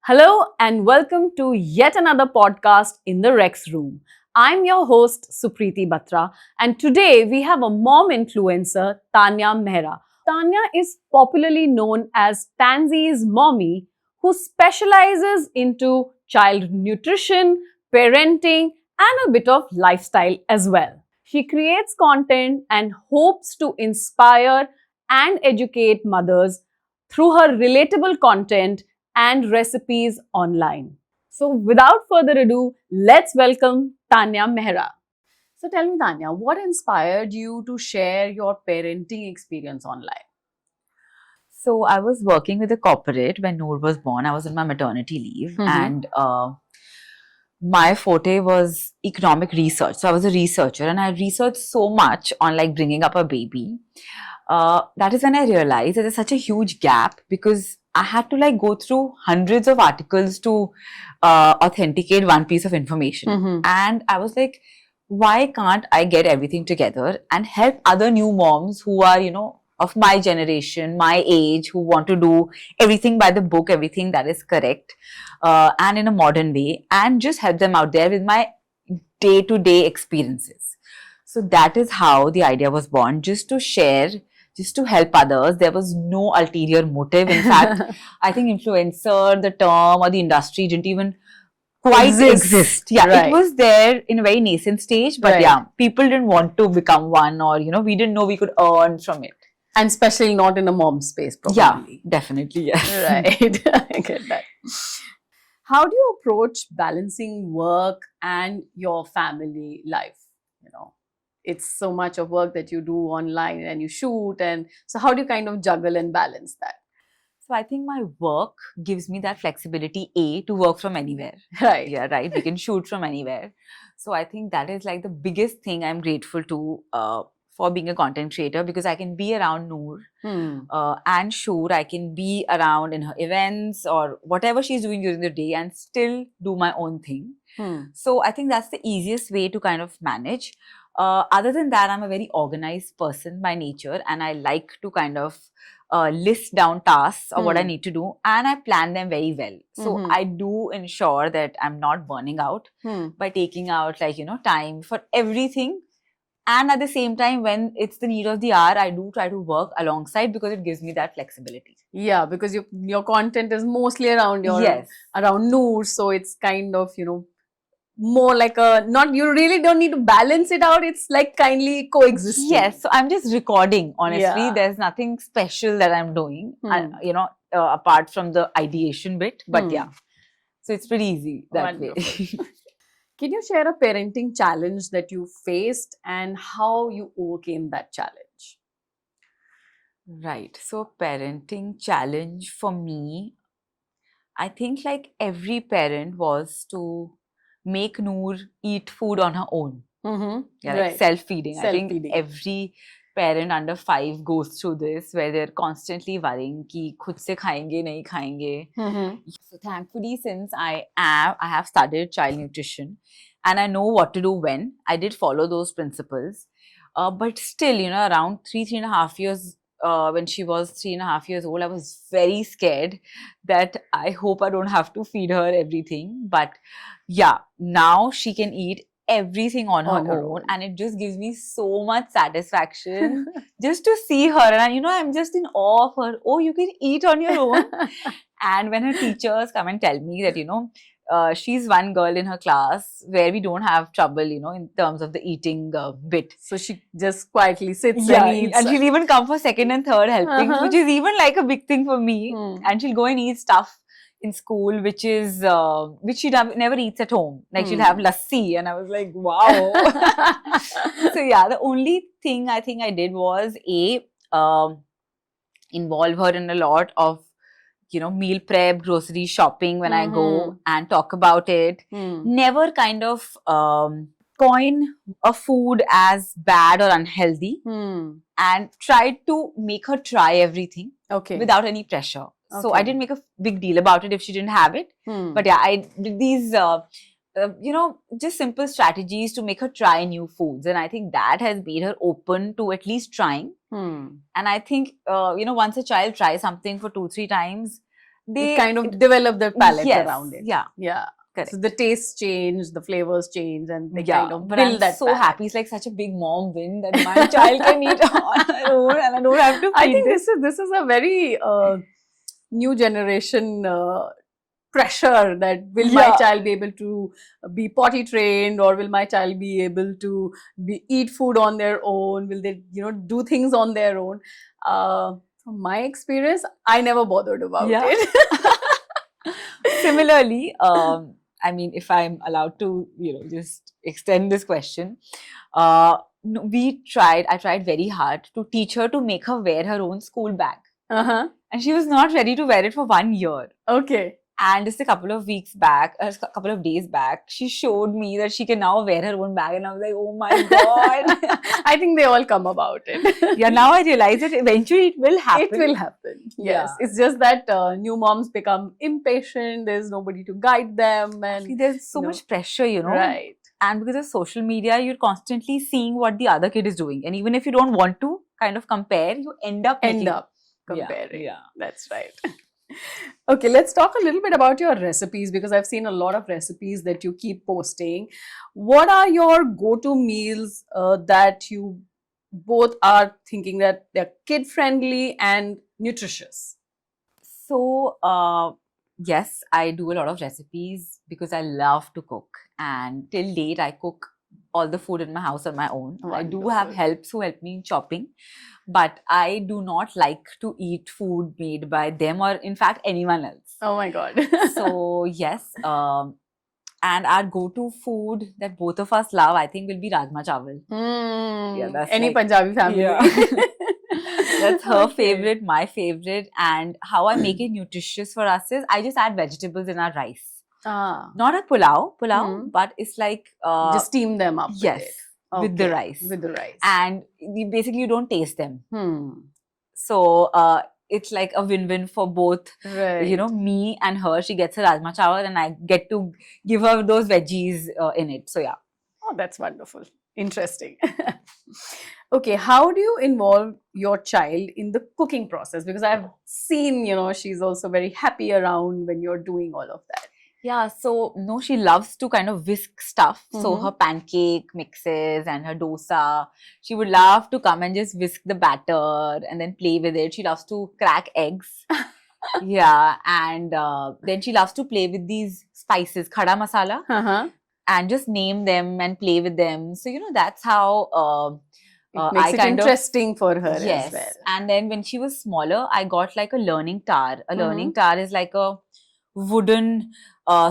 Hello and welcome to yet another podcast in the Rex Room. I'm your host Supriti Batra, and today we have a mom influencer, Tanya Mehra. Tanya is popularly known as Tansy's mommy, who specializes into child nutrition, parenting, and a bit of lifestyle as well. She creates content and hopes to inspire and educate mothers through her relatable content and recipes online. So, without further ado, let's welcome Tanya Mehra. So, tell me, Tanya, what inspired you to share your parenting experience online? So I was working with a corporate when Noor was born. I was on my maternity leave, and my forte was economic research. So I was a researcher, and I researched so much on like bringing up a baby. That is when I realized that there's such a huge gap because I had to like go through hundreds of articles to authenticate one piece of information, and I was like, why can't I get everything together and help other new moms who are of my generation, my age, who want to do everything by the book, everything that is correct, and in a modern way, and just help them out there with my day to day experiences. So that is how the idea was born, just to share, just to help others. There was no ulterior motive. In fact, I think influencer, the term, or the industry didn't even quite exist. Yeah, right. it was there in a very nascent stage, but Right. yeah, people didn't want to become one, or we didn't know we could earn from it. And especially not in a mom space, Yeah, probably. definitely, yes. Right. I get that. How do you approach balancing work and your family life? It's so much of work that you do online and you shoot, and so how do you kind of juggle and balance that? So I think my work gives me that flexibility, to work from anywhere. Right. Yeah, right. We can shoot from anywhere. So I think that is like the biggest thing I'm grateful to for being a content creator, because I can be around Noor and shoot. I can be around in her events or whatever she's doing during the day and still do my own thing. So I think that's the easiest way to kind of manage. Other than that, I'm a very organized person by nature, and I like to kind of list down tasks or what I need to do, and I plan them very well. So I do ensure that I'm not burning out by taking out time for everything. And at the same time, when it's the need of the hour, I do try to work alongside because it gives me that flexibility. Yeah, because your content is mostly around Yes. around Noor, so it's kind of more like a not, you really don't need to balance it out, it's like kindly coexisting. Yes, so I'm just recording, honestly. Yeah. There's nothing special that I'm doing, apart from the ideation bit. But yeah, so it's pretty easy that way. Can you share a parenting challenge that you faced and how you overcame that challenge? Right. So, parenting challenge for me, I think like every parent, was to make Noor eat food on her own. Yeah, like Right. self-feeding. I think Self-feeding. every parent under 5 goes through this, where they're constantly worrying कि खुद से खाएंगे नहीं खाएंगे. So thankfully, since I have studied child nutrition and I know what to do when, I did follow those principles. But still, around 3.5 years, when she was 3.5 years old, I was very scared that I hope I don't have to feed her everything. But yeah, now she can eat everything on her own, and it just gives me so much satisfaction just to see her. And I'm just in awe of her. Oh, you can eat on your own. And when her teachers come and tell me that she's one girl in her class where we don't have trouble in terms of the eating bit. So she just quietly sits Yeah, and eats. and she'll even come for second and third helpings, which is even like a big thing for me. And she'll go and eat stuff in school, which she never eats at home. Like she'll have lassi, and I was like, wow. So yeah, the only thing I think I did was involve her in a lot of meal prep, grocery shopping when I go and talk about it. Never kind of coin a food as bad or unhealthy, and tried to make her try everything without any pressure. So I didn't make a big deal about it if she didn't have it. But yeah, I did these just simple strategies to make her try new foods, and I think that has made her open to at least trying. And I think once a child tries something for 2-3 times, they kind of develop their palate yes, around it. Yeah. Yeah. Correct. So the tastes change, the flavors change, and they Yeah, kind of but build I'm that so palate. happy. It's like such a big mom win that my child can eat on her own and I don't have to feed I think them. this is a very new generation pressure that will my Yeah. child be able to be potty trained, or will my child be able to eat food on their own? Will they, do things on their own? From my experience, I never bothered about Yeah. it. Similarly, I mean, if I'm allowed to, just extend this question, no, I tried very hard to teach her to make her wear her own school bag. Uh-huh. And she was not ready to wear it for 1 year. Okay. And just a couple of days back, she showed me that she can now wear her own bag. And I was like, oh my God. I think they all come about it. Yeah, now I realize that eventually it will happen. It will happen. Yes. Yeah. It's just that new moms become impatient. There's nobody to guide them. And see, there's so much pressure, Right. And because of social media, you're constantly seeing what the other kid is doing. And even if you don't want to kind of compare, you end up comparing. Yeah. That's right. Okay, let's talk a little bit about your recipes, because I've seen a lot of recipes that you keep posting. What are your go-to meals that you both are thinking that they're kid-friendly and nutritious? So, yes, I do a lot of recipes because I love to cook. And till date, I cook all the food in my house on my own. I do have Wonderful. helps who help me in chopping, but I do not like to eat food made by them or, in fact, anyone else. Oh my God. So, yes, and our go-to food that both of us love, I think, will be Rajma Chawal. Yeah, that's any like- Punjabi family. Yeah. That's her Okay. favorite, my favorite. And how I make it nutritious for us is I just add vegetables in our rice. Ah, Not a pulao, Hmm. but it's like just steam them up. with yes, it. with the Okay, rice. With the rice. And basically you don't taste them. Hmm. So it's like a win-win for both. Right. Me and her. She gets her rajma chawal, and I get to give her those veggies in it. So yeah. Oh, that's wonderful. Interesting. Okay, how do you involve your child in the cooking process? Because I've seen, she's also very happy around when you're doing all of that. Yeah, so no, she loves to kind of whisk stuff. So Mhm. her pancake mixes and her dosa, she would love to come and just whisk the batter and then play with it. She loves to crack eggs. Yeah, and then she loves to play with these spices, khada masala, Uh-huh. and just name them and play with them. So, that's how It makes I it kind of interesting for her yes. as well. And then when she was smaller, I got like a learning tar. A learning Mhm. tar is like a wooden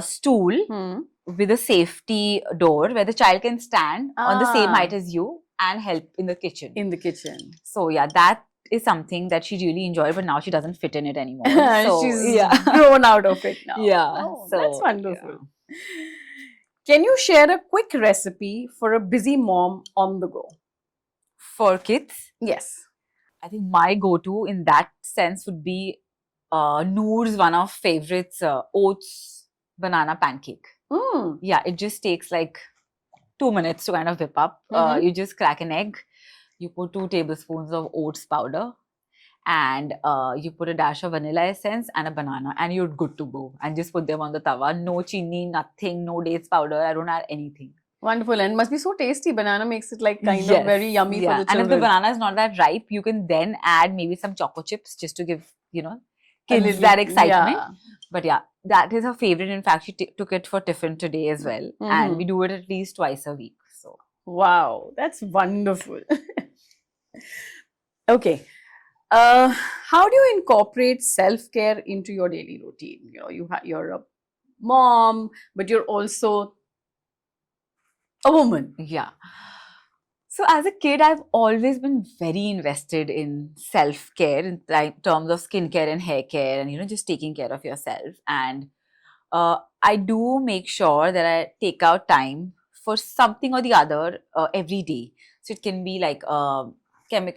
stool Hmm. with a safety door where the child can stand on the same Ah. height as you and help in the kitchen. In the kitchen. So yeah, that is something that she really enjoyed, but now she doesn't fit in it anymore. So She's yeah. grown out of it now. Yeah, Oh, so, that's wonderful. Can you share a quick recipe for a busy mom on the go? For kids, Yes. I think my go-to in that sense would be Noor's one of favorites, oats banana pancake. Mm. Yeah, it just takes like 2 minutes to kind of whip up. Mhm. You just crack an egg, you put 2 tablespoons of oats powder, and you put a dash of vanilla essence and a banana, and you're good to go. And just put them on the tawa. No chini, nothing, no dates powder. I don't add anything. Wonderful, and must be so tasty. Banana makes it like kind Yes, of very yummy for the And if children. the banana is not that ripe, you can then add maybe some choco chips just to give, A kids little- that excitement. yeah. But yeah, that is her favorite. In fact, she took it for tiffin today as well. Mhm. And we do it at least twice a week. So Wow, that's wonderful. Okay. How do you incorporate self-care into your daily routine? You're a mom, but you're also a woman. yeah. So as a kid, I've always been very invested in self-care in terms of skincare and hair care and, just taking care of yourself. And I do make sure that I take out time for something or the other every day. So it can be like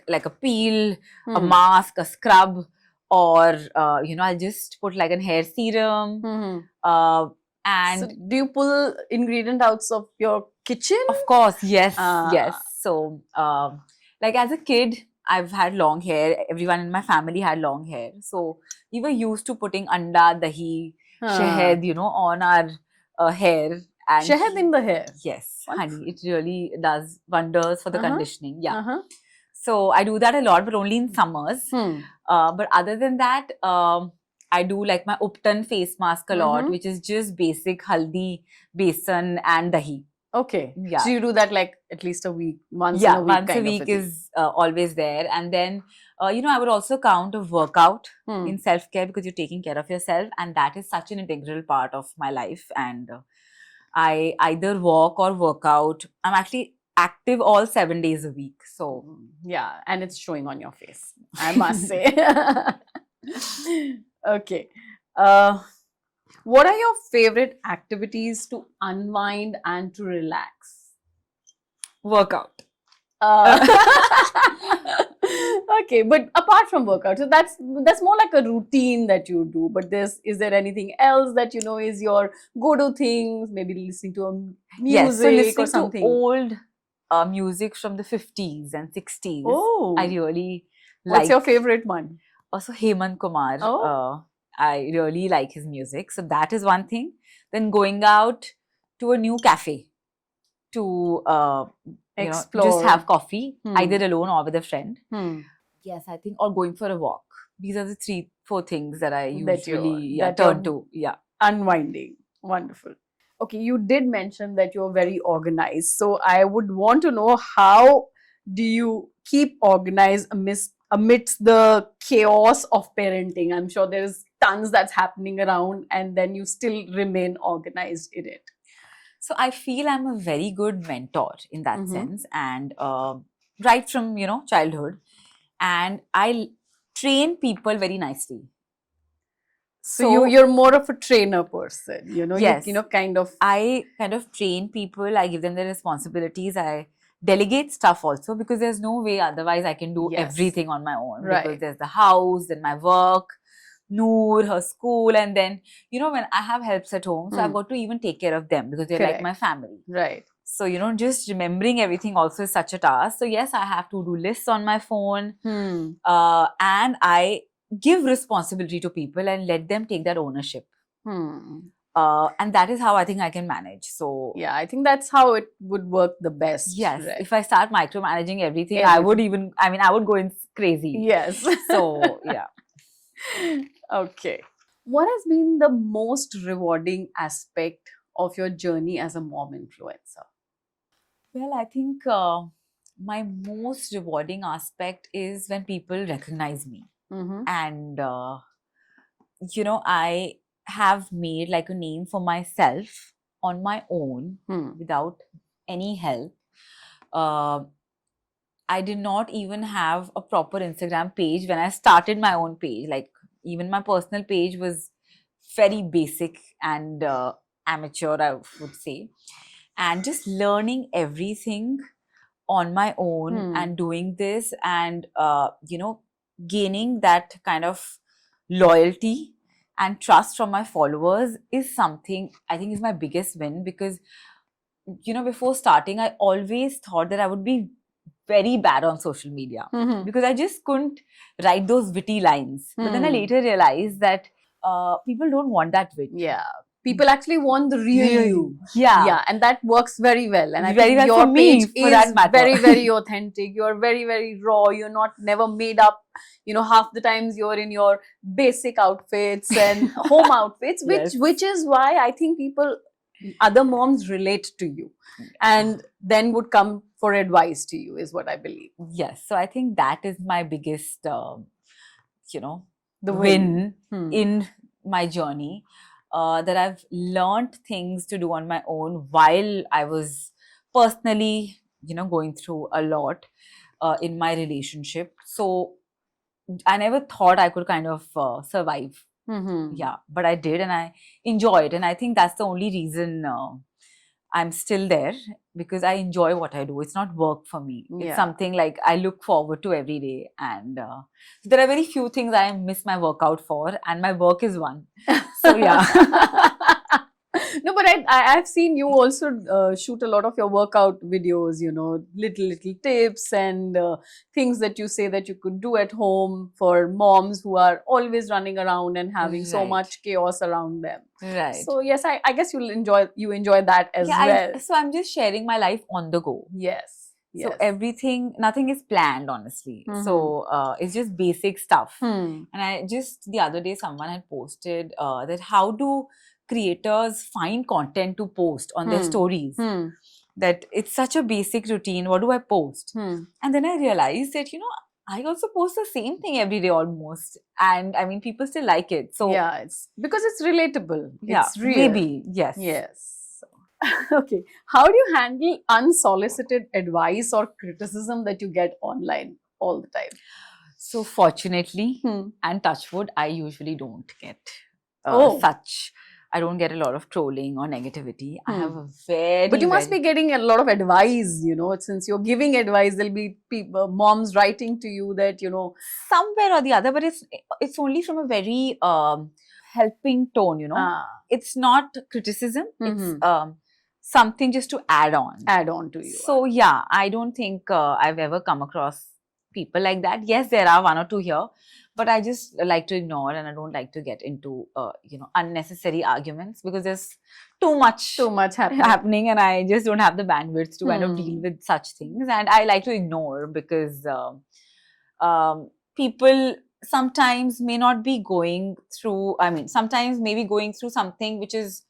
like a peel, a Hmm. mask, a scrub, or, I'll just put like a hair serum. Mhm. And So do you pull ingredient out of your kitchen? of course, yes, Ah. yes. So, like as a kid, I've had long hair. Everyone in my family had long hair. So we were used to putting anda, dahi, shahad, on our hair. And Shahad in the hair. yes, Wonderful. honey, it really does wonders for the Uh-huh. conditioning. Yeah. Uh-huh. So I do that a lot, but only in summers. But other than that, I do like my Upton face mask a lot, which is just basic haldi, besan, and dahi. Okay. Yeah. So you do that like at least a week, once Yeah, in a week. once a kind of week thing. is always there. And then, I would also count a workout in self-care because you're taking care of yourself. And that is such an integral part of my life. And I either walk or work out. I'm actually active all 7 days a week. So yeah, and it's showing on your face, I must say. Okay. What are your favorite activities to unwind and to relax? workout. Okay, but apart from workout, so that's more like a routine that you do. But is there anything else that is your go-to things? Maybe listening to a music Yes, so listening or something. to old music from the 50s and 60s. Oh, I really what's like. your favorite one? Also, Hemant Kumar. Oh. I really like his music. So that is one thing. Then going out to a new cafe to Explore. just have coffee, either alone or with a friend. Yes, I think, or going for a walk. These are the 3-4 things that I usually that turn to. Yeah. Unwinding. Wonderful. Okay, you did mention that you're very organized. So I would want to know, how do you keep organized amidst the chaos of parenting? I'm sure there's tons that's happening around, and then you still remain organized in it. So I feel I'm a very good mentor in that sense, and right from childhood, and I train people very nicely. So you're more of a trainer person, Yes. kind of. I kind of train people. I give them the responsibilities. I delegate stuff also, because there's no way otherwise I can do everything on my own. Right. Because there's the house, then my work, Noor, her school, and then when I have helps at home, so I've got to even take care of them because they're like my family. Right. So just remembering everything also is such a task. So yes, I have to do lists on my phone, and I give responsibility to people and let them take that ownership. And that is how I think I can manage. So yeah, I think that's how it would work the best. Yes, right? if I start micromanaging everything, I would go in crazy. Yes. So yeah. Okay. What has been the most rewarding aspect of your journey as a mom influencer? Well, I think my most rewarding aspect is when people recognize me. And I have made like a name for myself on my own without any help. I did not even have a proper Instagram page when I started my own page. Like, even my personal page was very basic and amateur, I would say. And just learning everything on my own and doing this, and gaining that kind of loyalty and trust from my followers is something I think is my biggest win. Because before starting, I always thought that I would be very bad on social media because I just couldn't write those witty lines. But then I later realized that people don't want that wit. Yeah. People actually want the real you. Yeah. And that works very well. And I very think well your for me, page for is that matter. very, very authentic. You're very, very raw. You're never made up. Half the times you're in your basic outfits and home outfits, which is why I think other moms relate to you and then would come for advice to you, is what I believe. Yes. So I think that is my biggest, the win in my journey. That I've learned things to do on my own while I was personally, going through a lot in my relationship. So I never thought I could kind of survive. Yeah, but I did, and I enjoy it. And I think that's the only reason I'm still there, because I enjoy what I do. It's not work for me. It's something like I look forward to every day. And there are very few things I miss my workout for, and my work is one. So yeah. No, but I've seen you also shoot a lot of your workout videos, little tips and things that you say that you could do at home for moms who are always running around and having so Right. much chaos around them. Right. So yes, I guess you enjoy that as Yeah, well. so I'm just sharing my life on the go. Yes. So Yes. nothing is planned, honestly. Mhm. So it's just basic stuff. Hmm. And the other day, someone had posted that how do creators find content to post on their Hmm. stories? Hmm. That it's such a basic routine. What do I post? Hmm. And then I realized that, I also post the same thing every day almost. And I mean, people still like it. So, Yeah, it's because it's relatable. yeah, It's real. maybe, yes. Yes. Okay. How do you handle unsolicited advice or criticism that you get online all the time? So, fortunately, Hmm. and touch wood, I usually don't get Oh. I don't get a lot of trolling or negativity. I have Hmm. a very, But you must be very, getting a lot of advice, since you're giving advice, there'll be people, moms writing to you that, somewhere or the other, but it's only from a very helping tone. ah, It's not criticism. It's Mhm. something just to add on. add on to you. So yeah, I don't think I've ever come across people like that. Yes, there are one or two here, but I just like to ignore, and I don't like to get into unnecessary arguments because there's too much Too much happening, and I just don't have the bandwidth to kind of deal Hmm. with such things. And I like to ignore because people sometimes may not be going through. I mean, sometimes maybe going through something which is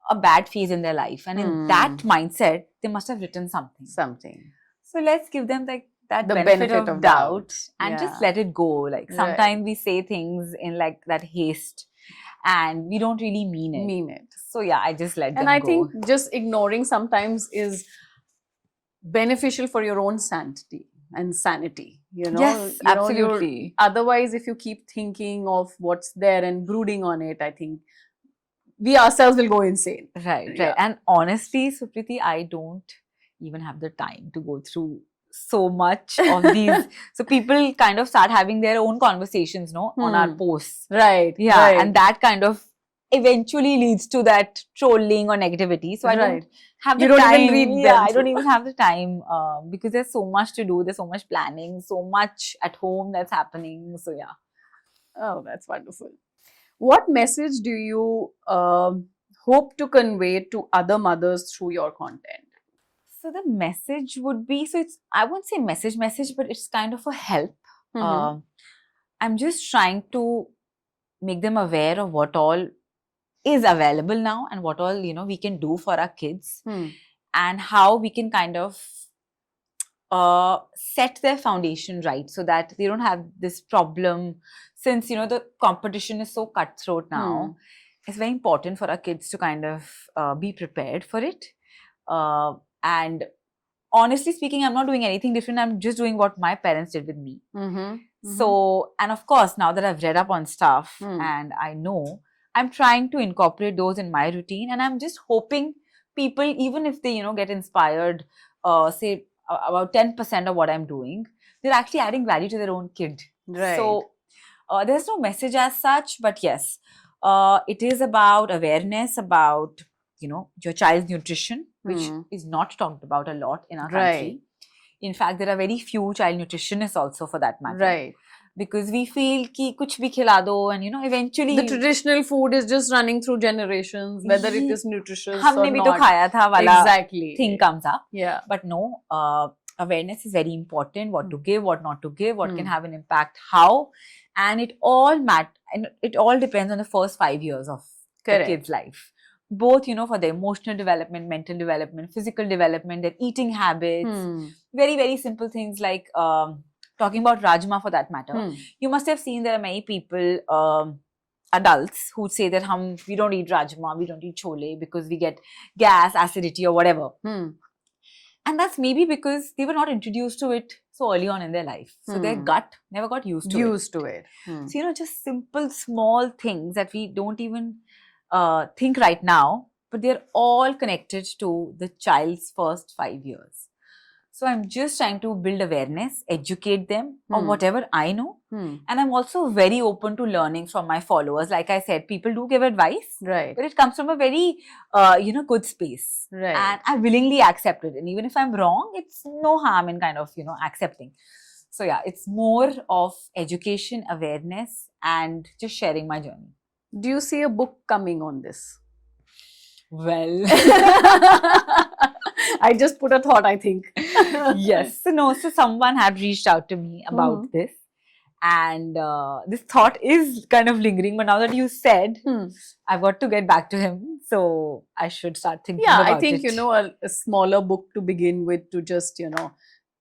a bad phase in their life, and in that mindset they must have written something. So let's give them that The benefit, benefit of of doubt, doubt. and just Yeah. let it go. Like Right. sometimes we say things in like that haste and we don't really mean it. Mean it. So yeah, I just let And them I go. think just ignoring sometimes is beneficial for your own sanity and sanity. Yes, absolutely. Otherwise, if you keep thinking of what's there and brooding on it, I think we ourselves will go insane. Right. Yeah. And honestly, Supriti, I don't even have the time to go through so much of these. So people kind of start having their own conversations, on our posts. Right. Yeah, right. and that kind of eventually leads to that trolling or negativity. So I don't Right. have the You don't time. even read Yeah, them I don't through. even have the time because there's so much to do. There's so much planning, so much at home that's happening. So yeah. Oh, that's wonderful. What message do you hope to convey to other mothers through your content? So the message would be, I won't say message, but it's kind of a help. Mhm. I'm just trying to make them aware of what all is available now and what all, we can do for our kids Hmm. and how we can kind of set their foundation right so that they don't have this problem. Since, the competition is so cutthroat now, it's very important for our kids to kind of be prepared for it. And honestly speaking, I'm not doing anything different. I'm just doing what my parents did with me. So, and of course, now that I've read up on stuff and I know, I'm trying to incorporate those in my routine. And I'm just hoping people, even if they, get inspired, say about 10% of what I'm doing, they're actually adding value to their own kid. Right. So, there's no message as such, but yes, it is about awareness about, your child's nutrition, which is not talked about a lot in our country. In fact, there are very few child nutritionists also for that matter. Right. Because we feel ki kuch bhi khila do, and eventually the traditional food is just running through generations, whether it is nutritious humne or bhi not. to khaya tha wala Exactly. thing comes up. Yeah. But no, awareness is very important. What to give, what not to give, what can have an impact, how, and it all and it all depends on the first 5 years of the kid's life. Both, for their emotional development, mental development, physical development, their eating habits, very, very simple things like talking about Rajma for that matter. You must have seen there are many people, adults, who say that we don't eat Rajma, we don't eat chole because we get gas, acidity or whatever. And that's maybe because they were not introduced to it so early on in their life. So their gut never got used to it. So, just simple, small things that we don't even think right now, but they're all connected to the child's first 5 years. So I'm just trying to build awareness, educate them of Hmm. whatever I know. Hmm. And I'm also very open to learning from my followers. Like I said, people do give advice, Right. but it comes from a very, good space. Right. And I willingly accept it. And even if I'm wrong, it's no harm in kind of, accepting. So yeah, it's more of education, awareness, and just sharing my journey. Do you see a book coming on this? Well, I just put a thought, I think. yes. So someone had reached out to me about Mhm. this. And this thought is kind of lingering, but now that you said, Hmm. I've got to get back to him. So I should start thinking Yeah, about I think, it. a smaller book to begin with to just,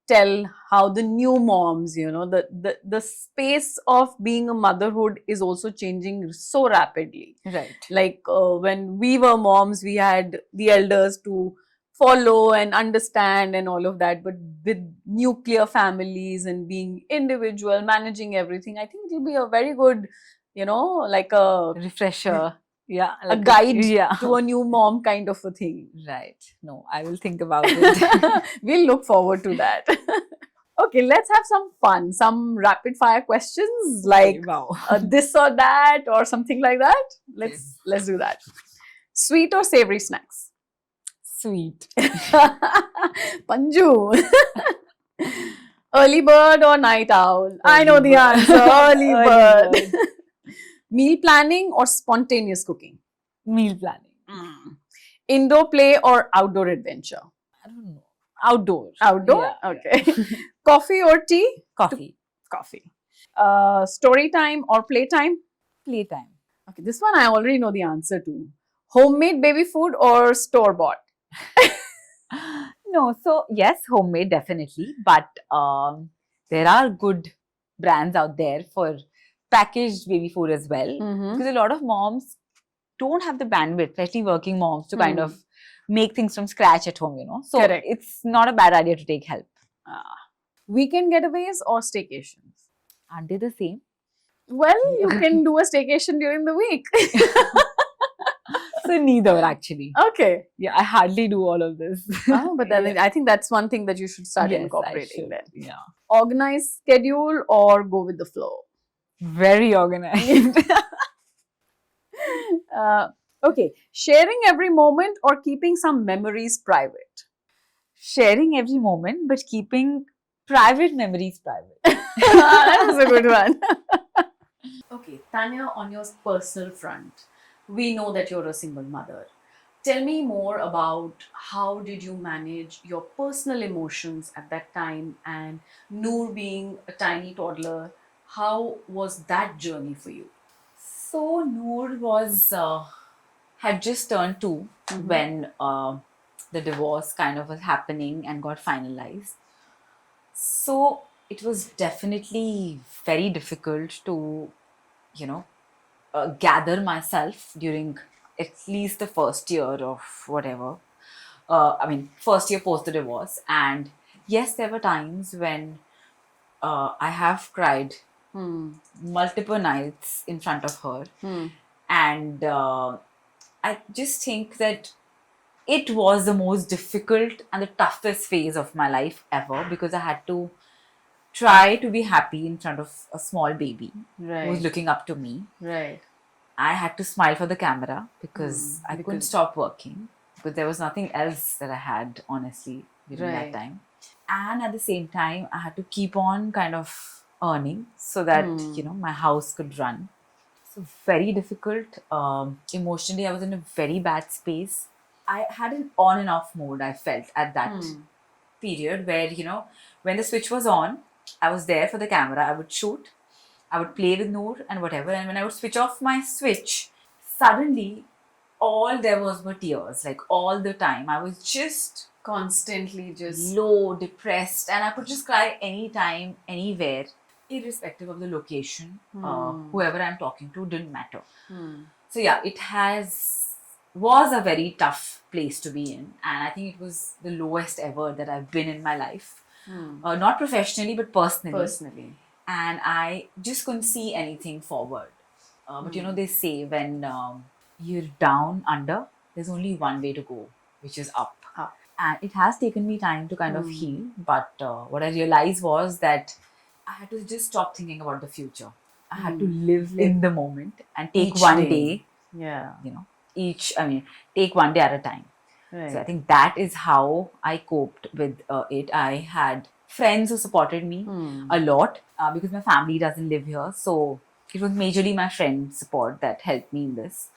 tell how the new moms, the space of being a motherhood is also changing so rapidly. Right. Like when we were moms, we had the elders to follow and understand and all of that. But with nuclear families and being individual, managing everything, I think it'll be a very good, like a Refresher. Yeah. a like guide yeah. to a new mom kind of a thing. Right. No, I will think about it. We'll look forward to that. Okay, let's have some fun, some rapid fire questions like Okay, wow. this or that or something like that. Let's do that. Sweet or savory snacks? Sweet. Panju. Early bird or night owl? I know Early the bird. answer. Early Early bird. bird. Meal planning or spontaneous cooking? Meal planning. Indoor play or outdoor adventure? I don't know. Outdoor. Outdoor? Yeah, Okay. Coffee or tea? Coffee. Coffee. Story time or playtime? Playtime. Okay, this one I already know the answer to. Homemade baby food or store bought? No, so yes, homemade definitely, but there are good brands out there for packaged baby food as well. Mm-hmm. Because a lot of moms don't have the bandwidth, especially working moms, to kind of make things from scratch at home, So Correct. it's not a bad idea to take help. Weekend getaways or staycations? Aren't they the same? Well, you can do a staycation during the week. So neither actually. Okay. Yeah, I hardly do all of this. But then Yeah. I think that's one thing that you should start Yes, I incorporating should. then. Yeah. Organized schedule or go with the flow? Very organized. Okay. Sharing every moment or keeping some memories private? Sharing every moment, but keeping private memories private. That was a good one. Okay, Tanya, on your personal front, we know that you're a single mother. Tell me more about how did you manage your personal emotions at that time, and Noor being a tiny toddler, how was that journey for you? So Noor had just turned 2 when the divorce kind of was happening and got finalized. So it was definitely very difficult to, gather myself during at least the first year of whatever. First year post the divorce. And yes, there were times when I have cried multiple nights in front of her. And I just think that it was the most difficult and the toughest phase of my life ever, because I had to try to be happy in front of a small baby who was looking up to me. Right. I had to smile for the camera because I couldn't stop working, because there was nothing else that I had, honestly, during that time. And at the same time, I had to keep on kind of earning so that, my house could run. So very difficult. Emotionally, I was in a very bad space. I had an on and off mode, I felt, at that period where, when the switch was on, I was there for the camera. I would shoot, I would play with Noor and whatever. And when I would switch off my switch, suddenly all there was were tears, like all the time. I was just Constantly just low, depressed, and I could just cry anytime, anywhere, irrespective of the location. Whoever I'm talking to didn't matter. So yeah, it was a very tough place to be in, and I think it was the lowest ever that I've been in my life. Not professionally, but personally. And I just couldn't see anything forward. But they say when you're down under, there's only one way to go, which is up. And it has taken me time to kind of heal. But what I realized was that I had to just stop thinking about the future. I had to live in the moment and take Each one day. day, Yeah. take one day at a time. Right. So I think that is how I coped with it. I had friends who supported me a lot because my family doesn't live here. So it was majorly my friend support that helped me in this.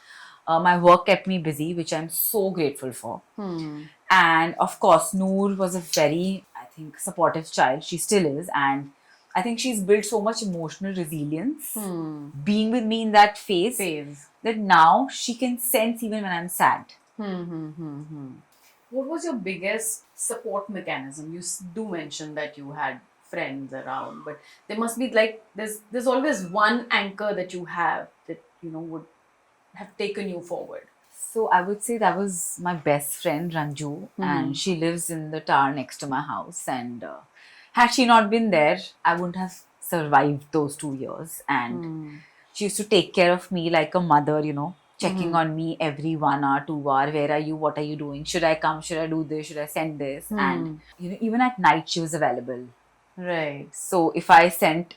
My work kept me busy, which I'm so grateful for. And of course, Noor was a very, I think, supportive child. She still is. And I think she's built so much emotional resilience being with me in that phase that now she can sense even when I'm sad. What was your biggest support mechanism? You do mention that you had friends around, but there must be like there's always one anchor that you have that would have taken you forward. So I would say that was my best friend Ranju, and she lives in the tower next to my house. And had she not been there, I wouldn't have survived those 2 years. And she used to take care of me like a mother, checking on me every 1 hour, 2 hour. Where are you? What are you doing? Should I come? Should I do this? Should I send this? And even at night, she was available. Right. So if I sent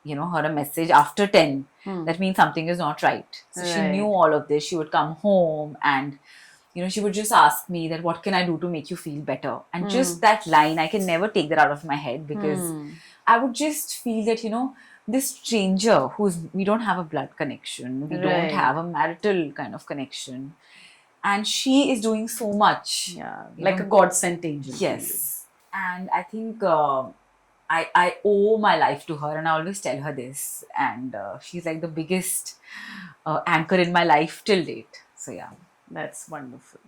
her a message after 10, that means something is not right. So she knew all of this. She would come home and she would just ask me that what can I do to make you feel better. And just that line, I can never take that out of my head, because I would just feel that this stranger we don't have a blood connection, we don't have a marital kind of connection, and she is doing so much, like a god sent angel. Yes. And I think I owe my life to her, and I always tell her this. And she's like the biggest anchor in my life till date. So yeah, that's wonderful.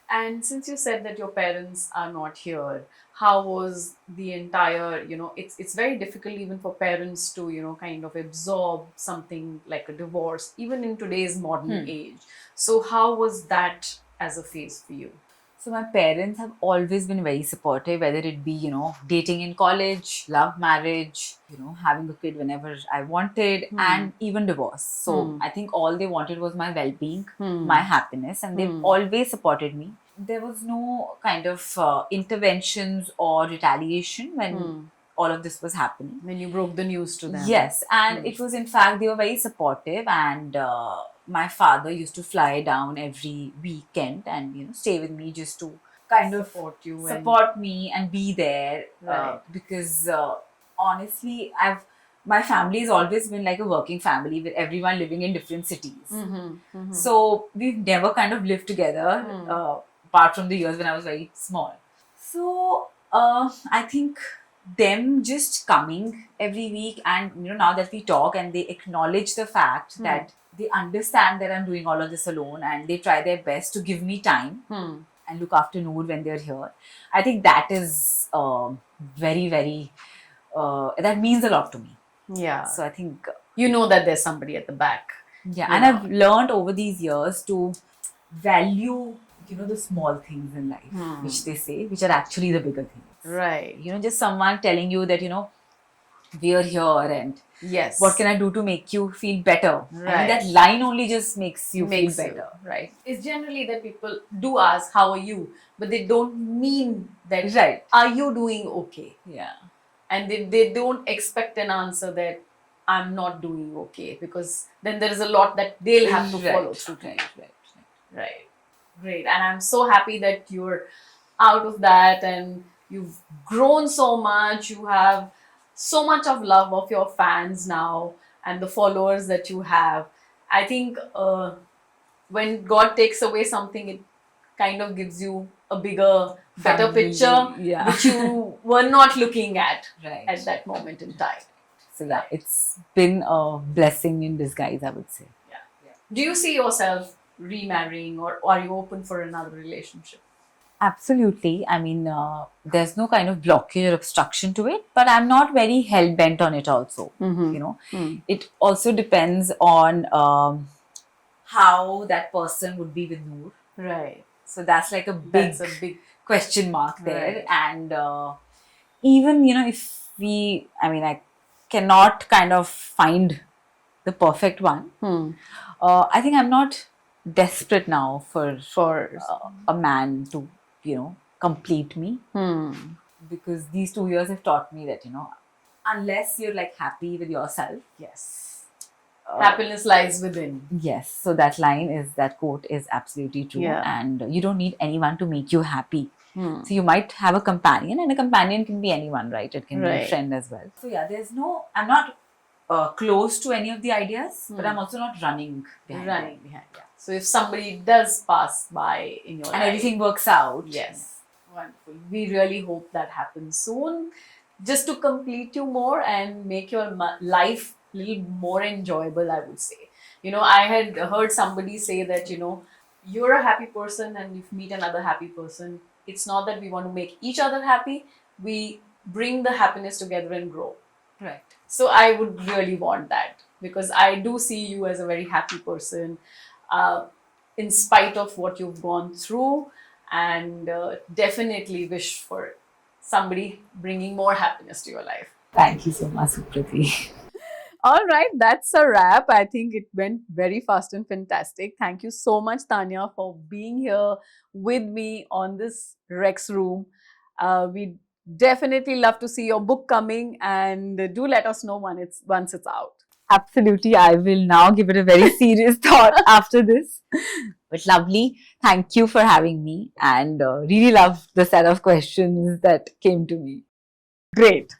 And since you said that your parents are not here, how was the entire, it's very difficult even for parents to, kind of absorb something like a divorce, even in today's modern age. So how was that as a phase for you? So my parents have always been very supportive, whether it be, dating in college, love marriage, having a kid whenever I wanted, and even divorce. So I think all they wanted was my well-being, my happiness, and they've always supported me. There was no kind of interventions or retaliation when all of this was happening. When you broke the news to them. Yes, and it was, in fact, they were very supportive, and my father used to fly down every weekend and stay with me just to kind of support me and be there. Because honestly, my family has always been like a working family with everyone living in different cities. So we've never kind of lived together apart from the years when I was very small. So I think them just coming every week, and now that we talk and they acknowledge the fact that they understand that I'm doing all of this alone, and they try their best to give me time and look after Noor when they're here. I think that is very, very that means a lot to me. Yeah. So I think that there's somebody at the back. Yeah, and I've learned over these years to value the small things in life, which they say, which are actually the bigger things. Right. Just someone telling you that, we're here and yes, what can I do to make you feel better? Right. I mean, that line only just makes you feel better. Right. It's generally that people do ask, how are you? But they don't mean that, right, are you doing okay? Yeah. And they don't expect an answer that I'm not doing okay, because then there is a lot that they'll have to follow through. Right. Great. And I'm so happy that you're out of that and you've grown so much. You have so much of love of your fans now and the followers that you have. I think when God takes away something, it kind of gives you a bigger, better picture, which you were not looking at at that moment in time. So yeah, it's been a blessing in disguise, I would say. Yeah. Do you see yourself remarrying, or are you open for another relationship? Absolutely. I mean, there's no kind of blockage or obstruction to it, but I'm not very hell bent on it also. It also depends on how that person would be with Noor. Right. So that's like a big question mark there. Right. And even, if I cannot kind of find the perfect one. I think I'm not desperate now for a man to, complete me. Hmm. Because these 2 years have taught me that, unless you're like happy with yourself, Yes. Happiness lies within. yes. So that quote is absolutely true. Yeah. And you don't need anyone to make you happy. Hmm. So you might have a companion, and a companion can be anyone, right? It can be Right. a friend as well. So yeah, I'm not close to any of the ideas, but I'm also not running behind Running it. behind. Yeah. So if somebody does pass by in your And life, everything works out. yes, wonderful. We really hope that happens soon, just to complete you more and make your life a little more enjoyable, I would say. I had heard somebody say that, you're a happy person and you meet another happy person. It's not that we want to make each other happy, we bring the happiness together and grow. Right. So I would really want that, because I do see you as a very happy person, in spite of what you've gone through, and definitely wish for somebody bringing more happiness to your life. Thank you so much, Suprati. All right, that's a wrap. I think it went very fast and fantastic. Thank you so much, Tanya, for being here with me on this Rex Room. We definitely love to see your book coming, and do let us know once it's out. Absolutely. I will now give it a very serious thought after this. But lovely. Thank you for having me, and really loved the set of questions that came to me. Great.